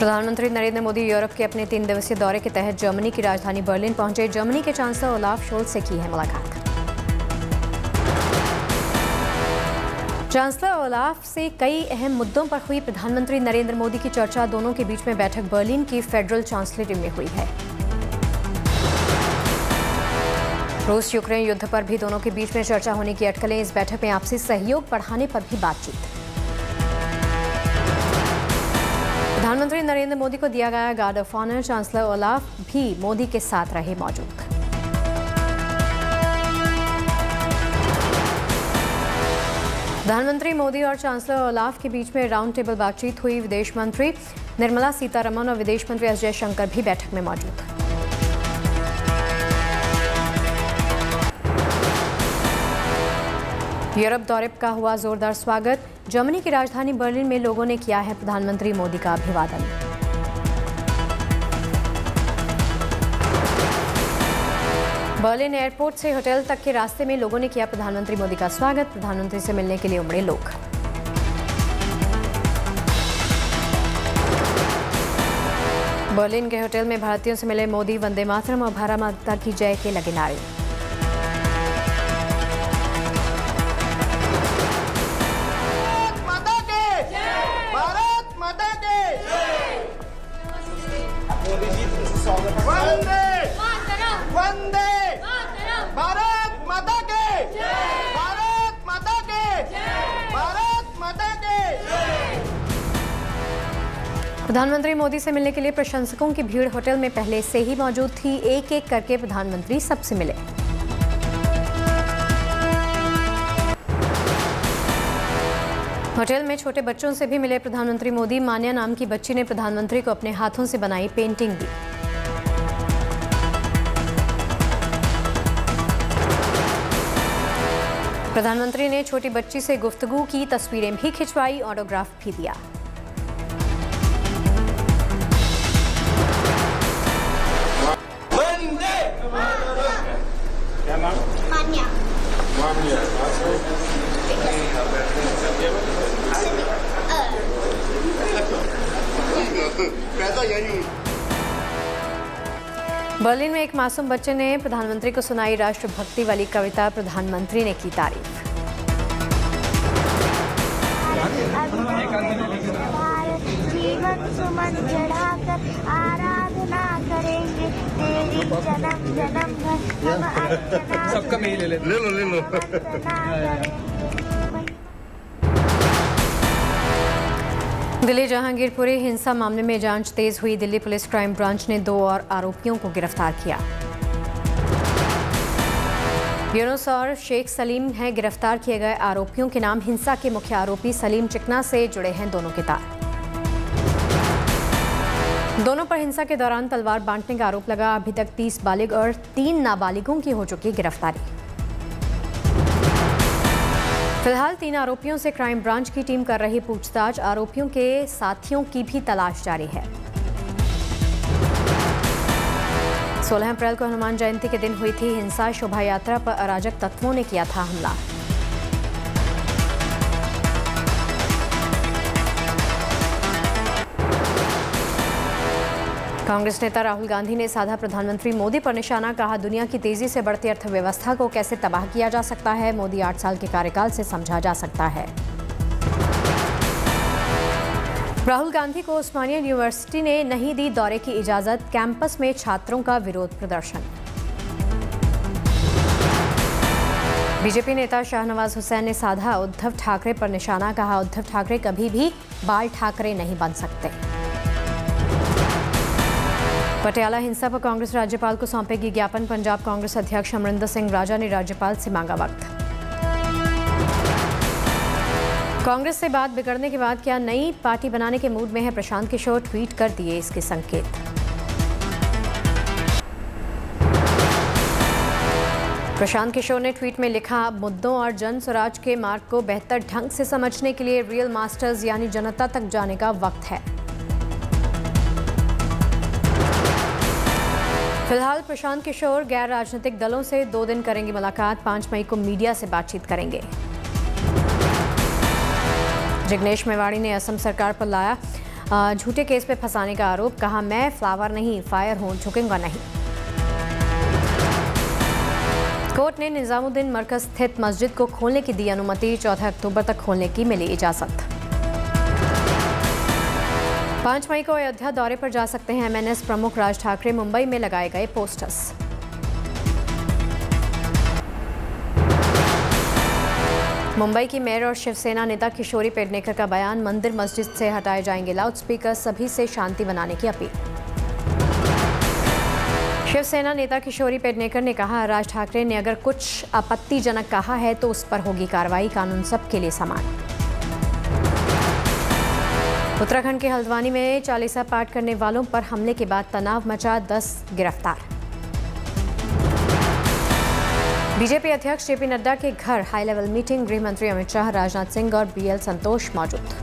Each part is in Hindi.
प्रधानमंत्री नरेंद्र मोदी यूरोप के अपने 3 दिवसीय दौरे के तहत जर्मनी की राजधानी बर्लिन पहुंचे। जर्मनी के चांसलर ओलाफ शोल्ज से की है मुलाकात। चांसलर ओलाफ से कई अहम मुद्दों पर हुई प्रधानमंत्री नरेंद्र मोदी की चर्चा। दोनों के बीच में बैठक बर्लिन की फेडरल चांसलरी में हुई है। रूस यूक्रेन युद्ध पर भी दोनों के बीच में चर्चा होने की अटकलें। इस बैठक में आपसी सहयोग बढ़ाने पर भी बातचीत। प्रधानमंत्री नरेंद्र मोदी को दिया गया guard of honour. Chancellor Olaf भी मोदी के साथ रहे मौजूद। प्रधानमंत्री मोदी और चांसलर ओलाफ के बीच में राउंड टेबल बातचीत हुई। विदेश मंत्री निर्मला सीतारमण और विदेश मंत्री एस जयशंकर भी बैठक में मौजूद। यूरोप दौरे का हुआ जोरदार स्वागत। जर्मनी की राजधानी बर्लिन में लोगों ने किया है प्रधानमंत्री मोदी का अभिवादन। बर्लिन एयरपोर्ट से होटल तक के रास्ते में लोगों ने किया प्रधानमंत्री मोदी का स्वागत। प्रधानमंत्री से मिलने के लिए उमड़े लोग। बर्लिन के होटल में भारतीयों से मिले मोदी। वंदे मातरम और भारत माता की जय के लगे नारे। प्रधानमंत्री मोदी से मिलने के लिए प्रशंसकों की भीड़ होटल में पहले से ही मौजूद थी। एक एक करके प्रधानमंत्री सबसे मिले। होटल में छोटे बच्चों से भी मिले प्रधानमंत्री मोदी। मान्या नाम की बच्ची ने प्रधानमंत्री को अपने हाथों से बनाई पेंटिंग दी। प्रधानमंत्री ने छोटी बच्ची से गुफ्तगू की, तस्वीरें भी खिंचवाई, ऑटोग्राफ भी दिया। बर्लिन में एक मासूम बच्चे ने प्रधानमंत्री को सुनाई राष्ट्रभक्ति वाली कविता। प्रधानमंत्री ने की तारीफ। जीवन सुमन चढ़ाकर आराधना करेंगे तेरी जन्म जन्म भर सबका मेल ले लो। दिल्ली जहांगीरपुरी हिंसा मामले में जांच तेज हुई। दिल्ली पुलिस क्राइम ब्रांच ने 2 और आरोपियों को गिरफ्तार किया। यूनुस और शेख सलीम हैं गिरफ्तार किए गए आरोपियों के नाम। हिंसा के मुख्य आरोपी सलीम चिकना से जुड़े हैं दोनों के तार। दोनों पर हिंसा के दौरान तलवार बांटने का आरोप लगा। अभी तक 30 बालिग और 3 नाबालिगों की हो चुकी गिरफ्तारी। फिलहाल 3 आरोपियों से क्राइम ब्रांच की टीम कर रही पूछताछ। आरोपियों के साथियों की भी तलाश जारी है। 16 अप्रैल को हनुमान जयंती के दिन हुई थी हिंसा। शोभा यात्रा पर अराजक तत्वों ने किया था हमला। कांग्रेस नेता राहुल गांधी ने साधा प्रधानमंत्री मोदी पर निशाना। कहा, दुनिया की तेजी से बढ़ती अर्थव्यवस्था को कैसे तबाह किया जा सकता है, मोदी 8 साल के कार्यकाल से समझा जा सकता है। राहुल गांधी को उस्मानिया यूनिवर्सिटी ने नहीं दी दौरे की इजाजत। कैंपस में छात्रों का विरोध प्रदर्शन। बीजेपी नेता शाहनवाज हुसैन ने साधा उद्धव ठाकरे पर निशाना। कहा, उद्धव ठाकरे कभी भी बाल ठाकरे नहीं बन सकते। पटियाला हिंसा पर कांग्रेस राज्यपाल को सौंपेगी ज्ञापन। पंजाब कांग्रेस अध्यक्ष अमरिंदर सिंह राजा ने राज्यपाल से मांगा वक्त। कांग्रेस से बात बिगड़ने के बाद क्या नई पार्टी बनाने के मूड में है प्रशांत किशोर। ट्वीट कर दिए इसके संकेत। प्रशांत किशोर ने ट्वीट में लिखा, मुद्दों और जन स्वराज के मार्ग को बेहतर ढंग से समझने के लिए रियल मास्टर्स यानी जनता तक जाने का वक्त है। फिलहाल प्रशांत किशोर गैर राजनीतिक दलों से 2 दिन करेंगे मुलाकात। 5 मई को मीडिया से बातचीत करेंगे। जिग्नेश मेवाड़ी ने असम सरकार पर लाया झूठे केस पे फंसाने का आरोप। कहा मैं फ्लावर नहीं फायर हूं, झुकेंगा नहीं। कोर्ट ने निजामुद्दीन मरकज स्थित मस्जिद को खोलने की दी अनुमति। 14 अक्टूबर तक खोलने की मिली इजाजत। 5 मई को अयोध्या दौरे पर जा सकते हैं एमएनएस प्रमुख राज ठाकरे। मुंबई में लगाए गए पोस्टर्स। मुंबई की मेयर और शिवसेना नेता किशोरी पेडनेकर का बयान। मंदिर मस्जिद से हटाए जाएंगे लाउडस्पीकर, सभी से शांति बनाने की अपील। शिवसेना नेता किशोरी पेडनेकर ने कहा राज ठाकरे ने अगर कुछ आपत्तिजनक कहा है तो उस पर होगी कार्रवाई, कानून सबके लिए समान। उत्तराखंड के हल्द्वानी में चालीसा पाठ करने वालों पर हमले के बाद तनाव मचा, 10 गिरफ्तार। बीजेपी अध्यक्ष जेपी नड्डा के घर हाई लेवल मीटिंग। गृह मंत्री अमित शाह, राजनाथ सिंह और बीएल संतोष मौजूद।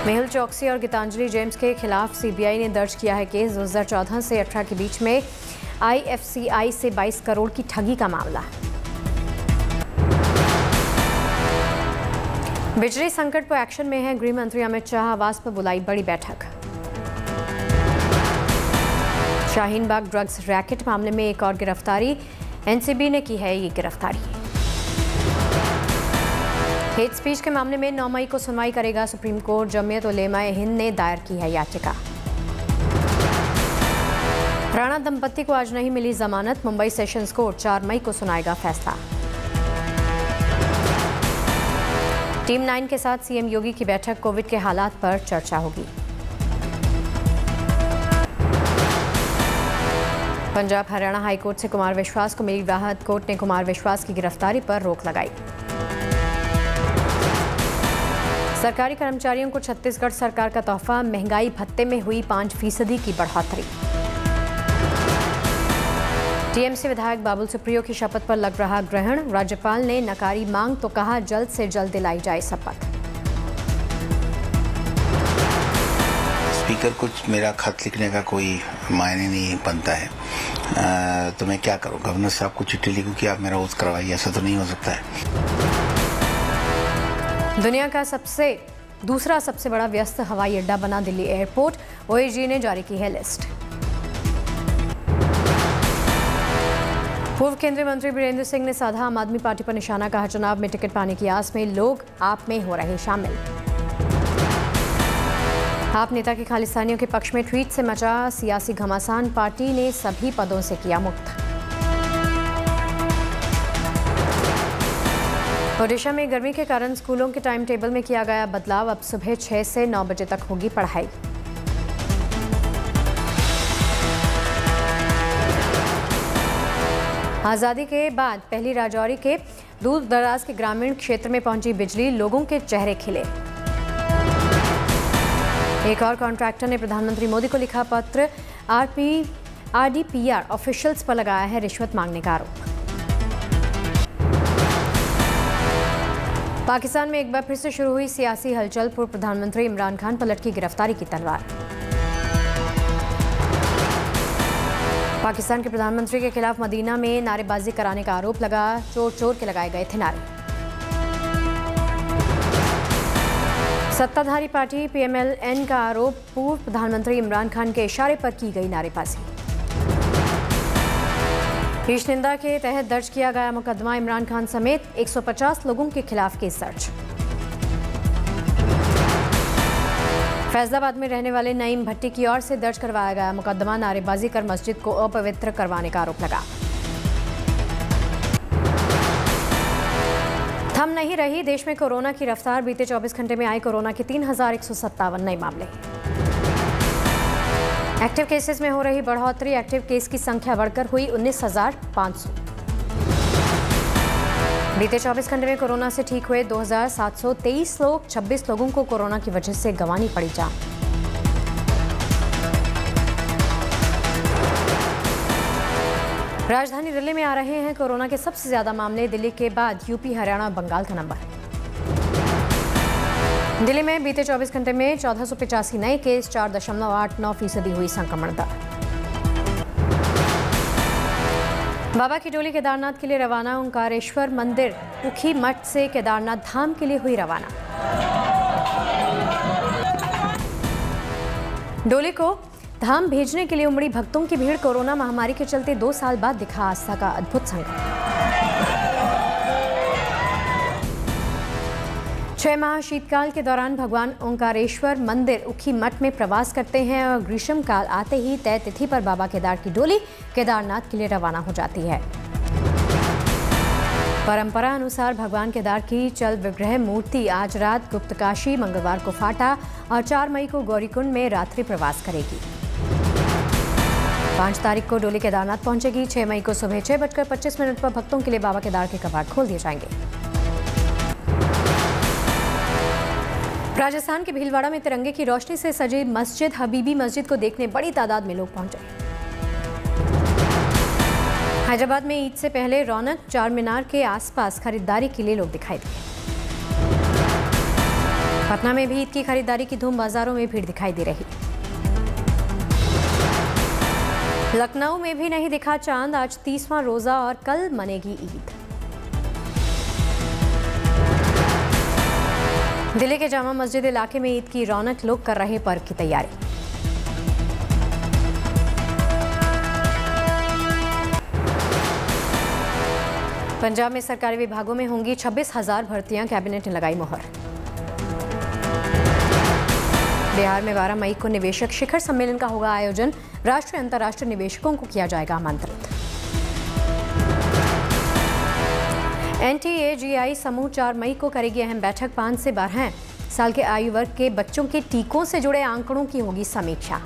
मेहुल चौकसी और गीतांजलि जेम्स के खिलाफ सीबीआई ने दर्ज किया है केस। 2014 से 18 के बीच में आईएफसीआई से 22 करोड़ की ठगी का मामला। बिजली संकट पर एक्शन में है गृह मंत्री अमित शाह। आवास पर बुलाई बड़ी बैठक। शाहीन बाग ड्रग्स रैकेट मामले में एक और गिरफ्तारी। एनसीबी ने की है ये गिरफ्तारी। हेट स्पीच के मामले में 9 मई को सुनवाई करेगा सुप्रीम कोर्ट। जमीयत उलेमा-ए-हिंद ने दायर की है याचिका। राणा दंपत्ति को आज नहीं मिली जमानत। मुंबई सेशंस कोर्ट 4 मई को सुनाएगा फैसला। टीम 9 के साथ सीएम योगी की बैठक। कोविड के हालात पर चर्चा होगी। पंजाब हरियाणा हाईकोर्ट से कुमार विश्वास को मिली राहत। कोर्ट ने कुमार विश्वास की गिरफ्तारी पर रोक लगाई। सरकारी कर्मचारियों को छत्तीसगढ़ सरकार का तोहफा। महंगाई भत्ते में हुई 5% की बढ़ोतरी। टीएमसी विधायक बाबुल सुप्रियो की शपथ पर लग रहा ग्रहण। राज्यपाल ने नकारी मांग तो कहा जल्द से जल्द दिलाई जाए शपथ। स्पीकर कुछ मेरा खत लिखने का कोई मायने नहीं बनता है, तो मैं क्या करूं? गवर्नर साहब को चिट्ठी लिखूं कि आप मेरा ओथ करवाइए? ऐसा तो नहीं हो सकता है। दुनिया का दूसरा सबसे बड़ा व्यस्त हवाई अड्डा बना दिल्ली एयरपोर्ट। ओएजी ने जारी की है लिस्ट। पूर्व केंद्रीय मंत्री बीरेंद्र सिंह ने साधा आम आदमी पार्टी पर निशाना। कहा चुनाव में टिकट पाने की आस में लोग आप में हो रहे शामिल। आप नेता के खालिस्तानियों के पक्ष में ट्वीट से मचा सियासी घमासान। पार्टी ने सभी पदों से किया मुक्त। ओडिशा में गर्मी के कारण स्कूलों के टाइम टेबल में किया गया बदलाव। अब सुबह 6 से 9 बजे तक होगी पढ़ाई। आज़ादी के बाद पहली राजौरी के दूर दराज के ग्रामीण क्षेत्र में पहुंची बिजली। लोगों के चेहरे खिले। एक और कॉन्ट्रैक्टर ने प्रधानमंत्री मोदी को लिखा पत्र। आरडीपीआर ऑफिशियल्स पर लगाया है रिश्वत मांगने का आरोप। पाकिस्तान में एक बार फिर से शुरू हुई सियासी हलचल। पूर्व प्रधानमंत्री इमरान खान पर लटकी गिरफ्तारी की तलवार। पाकिस्तान के प्रधानमंत्री के खिलाफ मदीना में नारेबाजी कराने का आरोप लगा। चोर चोर के लगाए गए थे नारे। सत्ताधारी पार्टी पीएमएल-एन का आरोप। पूर्व प्रधानमंत्री इमरान खान के इशारे पर की गई नारेबाजी। ईश निंदा के तहत दर्ज किया गया मुकदमा। इमरान खान समेत 150 लोगों के खिलाफ केस दर्ज। फैजलाबाद में रहने वाले नईम भट्टी की ओर से दर्ज करवाया गया मुकदमा। नारेबाजी कर मस्जिद को अपवित्र करवाने का आरोप लगा। थम नहीं रही देश में कोरोना की रफ्तार। बीते 24 घंटे में आए कोरोना के 3157 नए मामले। एक्टिव केसेस में हो रही बढ़ोतरी। एक्टिव केस की संख्या बढ़कर हुई 19,500। बीते 24 घंटे में कोरोना से ठीक हुए 2,723 लोग। 26 लोगों को कोरोना की वजह से गंवानी पड़ी जान। राजधानी दिल्ली में आ रहे हैं कोरोना के सबसे ज्यादा मामले। दिल्ली के बाद यूपी, हरियाणा और बंगाल का नंबर। दिल्ली में बीते 24 घंटे में 1485 नए केस। 4.89% हुई संक्रमण दर। बाबा की डोली केदारनाथ के लिए रवाना। ओंकारेश्वर मंदिर उखी मठ से केदारनाथ धाम के लिए हुई रवाना। डोली को धाम भेजने के लिए उमड़ी भक्तों की भीड़। कोरोना महामारी के चलते 2 साल बाद दिखा आस्था का अद्भुत संगम। 6 माह शीतकाल के दौरान भगवान ओंकारेश्वर मंदिर उखी मठ में प्रवास करते हैं और ग्रीष्म काल आते ही तय तिथि पर बाबा केदार की डोली केदारनाथ के लिए रवाना हो जाती है। परंपरा अनुसार भगवान केदार की चल विग्रह मूर्ति आज रात गुप्तकाशी, मंगलवार को फाटा और 4 मई को गौरीकुंड में रात्रि प्रवास करेगी। 5 तारीख को डोली केदारनाथ पहुंचेगी। 6 मई को सुबह 6:25 पर भक्तों के लिए बाबा केदार के कपाट खोल दिए जाएंगे। राजस्थान के भीलवाड़ा में तिरंगे की रोशनी से सजी मस्जिद हबीबी मस्जिद को देखने बड़ी तादाद में लोग पहुंचे। हैदराबाद में ईद से पहले रौनक, चार मीनार के आसपास खरीदारी के लिए लोग दिखाई दिए। पटना में भी ईद की खरीदारी की धूम, बाजारों में भीड़ दिखाई दे रही। लखनऊ में भी नहीं दिखा चांद, आज 30वां रोजा और कल मनेगी ईद। दिल्ली के जामा मस्जिद इलाके में ईद की रौनक, लोग कर रहे पर्व की तैयारी। पंजाब में सरकारी विभागों में होंगी 26,000 भर्तियां, कैबिनेट ने लगाई मोहर। बिहार में 12 मई को निवेशक शिखर सम्मेलन का होगा आयोजन, राष्ट्रीय अंतर्राष्ट्रीय निवेशकों को किया जाएगा आमंत्रित। NTAGI समूह 4 मई को करेगी अहम बैठक। 5 से 12 साल के आयु वर्ग के बच्चों के टीकों से जुड़े आंकड़ों की होगी समीक्षा।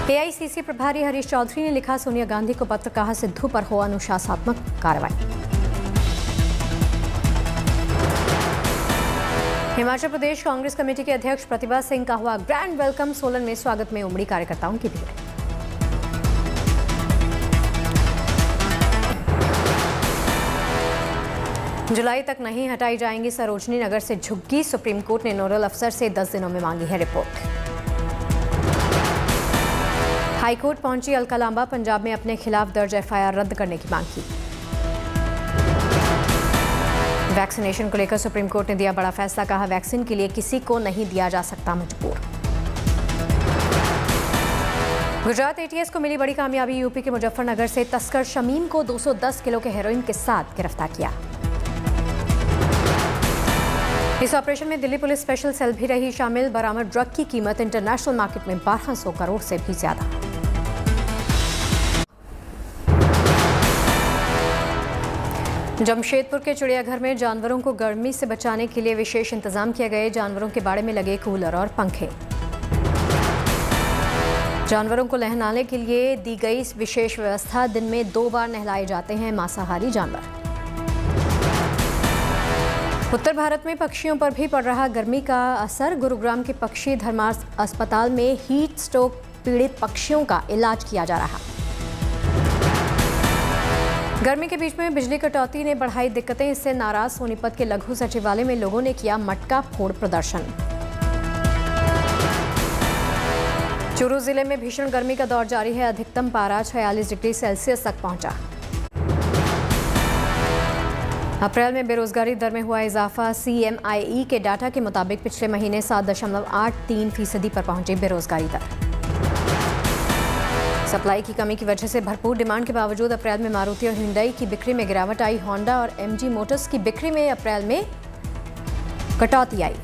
AICC प्रभारी हरीश चौधरी ने लिखा, सोनिया गांधी को पत्र, कहा सिद्धू पर हो अनुशासनात्मक कार्रवाई। हिमाचल प्रदेश कांग्रेस कमेटी के अध्यक्ष प्रतिभा सिंह का हुआ ग्रैंड वेलकम। सोलन में स्वागत में उमड़ी कार्यकर्ताओं की भीड़। जुलाई तक नहीं हटाई जाएंगी सरोजनी नगर से झुग्गी, सुप्रीम कोर्ट ने नोडल अफसर से 10 दिनों में मांगी है रिपोर्ट। हाईकोर्ट पहुंची अलका लांबा, पंजाब में अपने खिलाफ दर्ज FIR रद्द करने की मांग की। वैक्सीनेशन को लेकर सुप्रीम कोर्ट ने दिया बड़ा फैसला, कहा वैक्सीन के लिए किसी को नहीं दिया जा सकता मजबूर। गुजरात ATS को मिली बड़ी कामयाबी, यूपी के मुजफ्फरनगर से तस्कर शमीम को 210 किलो के हेरोइन के साथ गिरफ्तार किया। इस ऑपरेशन में दिल्ली पुलिस स्पेशल सेल भी रही शामिल। बरामद ड्रग की कीमत इंटरनेशनल मार्केट में 1200 करोड़ से भी ज्यादा। जमशेदपुर के चिड़ियाघर में जानवरों को गर्मी से बचाने के लिए विशेष इंतजाम किए गए। जानवरों के बाड़े में लगे कूलर और पंखे। जानवरों को नहलाने के लिए दी गई विशेष व्यवस्था, दिन में 2 बार नहलाए जाते हैं मांसाहारी जानवर। उत्तर भारत में पक्षियों पर भी पड़ रहा गर्मी का असर। गुरुग्राम के पक्षी धर्मार्थ अस्पताल में हीट स्ट्रोक पीड़ित पक्षियों का इलाज किया जा रहा। गर्मी के बीच में बिजली कटौती ने बढ़ाई दिक्कतें, इससे नाराज सोनीपत के लघु सचिवालय में लोगों ने किया मटका फोड़ प्रदर्शन। चूरू जिले में भीषण गर्मी का दौर जारी है, अधिकतम पारा 46 डिग्री सेल्सियस तक पहुंचा। अप्रैल में बेरोजगारी दर में हुआ इजाफा। CMIE के डाटा के मुताबिक पिछले महीने 7.83% पर पहुंची बेरोजगारी दर। सप्लाई की कमी की वजह से भरपूर डिमांड के बावजूद अप्रैल में मारुति और हुंडई की बिक्री में गिरावट आई। होंडा और MG मोटर्स की बिक्री में अप्रैल में कटौती आई।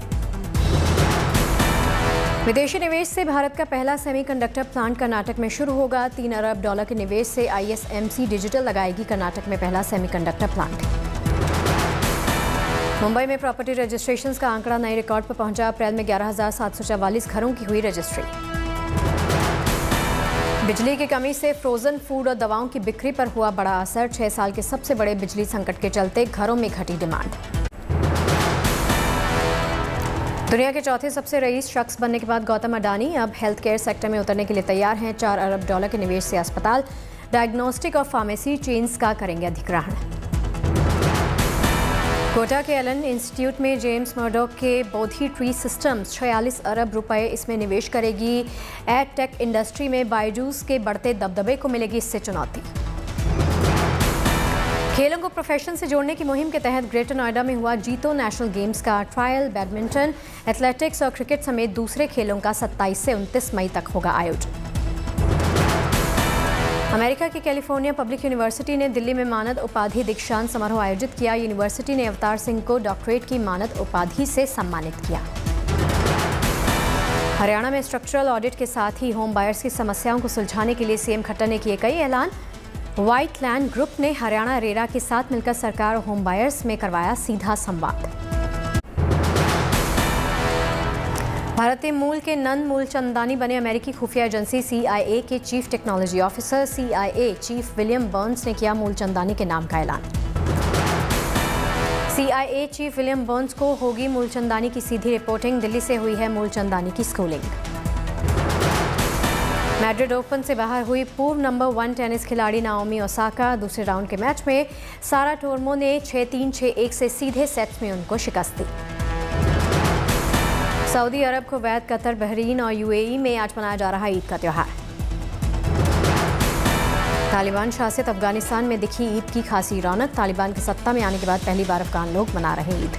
विदेशी निवेश से भारत का पहला सेमीकंडक्टर प्लांट कर्नाटक में शुरू होगा। $3 अरब के निवेश से ISMC डिजिटल लगाएगी कर्नाटक में पहला सेमीकंडक्टर प्लांट। मुंबई में प्रॉपर्टी रजिस्ट्रेशंस का आंकड़ा नए रिकॉर्ड पर पहुंचा। अप्रैल में 11,744 घरों की हुई रजिस्ट्री। बिजली की कमी से फ्रोजन फूड और दवाओं की बिक्री पर हुआ बड़ा असर। 6 साल के सबसे बड़े बिजली संकट के चलते घरों में घटी डिमांड। दुनिया के चौथे सबसे रईस शख्स बनने के बाद गौतम अडानी अब हेल्थ केयर सेक्टर में उतरने के लिए तैयार हैं। $4 अरब के निवेश से अस्पताल, डायग्नोस्टिक और फार्मेसी चेन्स का करेंगे अधिग्रहण। कोटा के एलन इंस्टीट्यूट में जेम्स मर्डॉक के बोधी ट्री सिस्टम्स 46 अरब रुपए इसमें निवेश करेगी। एड टेक इंडस्ट्री में बायजूस के बढ़ते दबदबे को मिलेगी इससे चुनौती। खेलों को प्रोफेशन से जोड़ने की मुहिम के तहत ग्रेटर नोएडा में हुआ जीतो नेशनल गेम्स का ट्रायल। बैडमिंटन, एथलेटिक्स और क्रिकेट समेत दूसरे खेलों का 27 से 29 मई तक होगा आयोजन। अमेरिका की कैलिफोर्निया पब्लिक यूनिवर्सिटी ने दिल्ली में मानद उपाधि दीक्षांत समारोह आयोजित किया। यूनिवर्सिटी ने अवतार सिंह को डॉक्टरेट की मानद उपाधि से सम्मानित किया। हरियाणा में स्ट्रक्चरल ऑडिट के साथ ही होम बायर्स की समस्याओं को सुलझाने के लिए सीएम खट्टर ने किए कई ऐलान। व्हाइट लैंड ग्रुप ने हरियाणा रेरा के साथ मिलकर सरकार और होम बायर्स में करवाया सीधा संवाद। भारतीय मूल के नंद मूलचंदानी बने अमेरिकी खुफिया एजेंसी CIA के chief technology officer CIA chief William Burns ने किया मूलचंदानी के नाम का ऐलान। CIA चीफ विलियम बर्न्स को होगी मूलचंदानी की सीधी रिपोर्टिंग। दिल्ली से हुई है मूलचंदानी की स्कूलिंग। मैड्रिड ओपन से बाहर हुई पूर्व नंबर 1 टेनिस खिलाड़ी नाओमी ओसाका। दूसरे राउंड के मैच में सारा टोर्मो ने 6-3, 6-1 से सीधे सेट्स में उनको शिकस्त दी। सऊदी अरब, कुवैत, कतर, बहरीन और UAE में आज मनाया जा रहा ईद का त्यौहार। तालिबान शासित अफगानिस्तान में दिखी ईद की खासी रौनक। तालिबान की सत्ता में आने के बाद पहली बार अफगान लोग मना रहे ईद।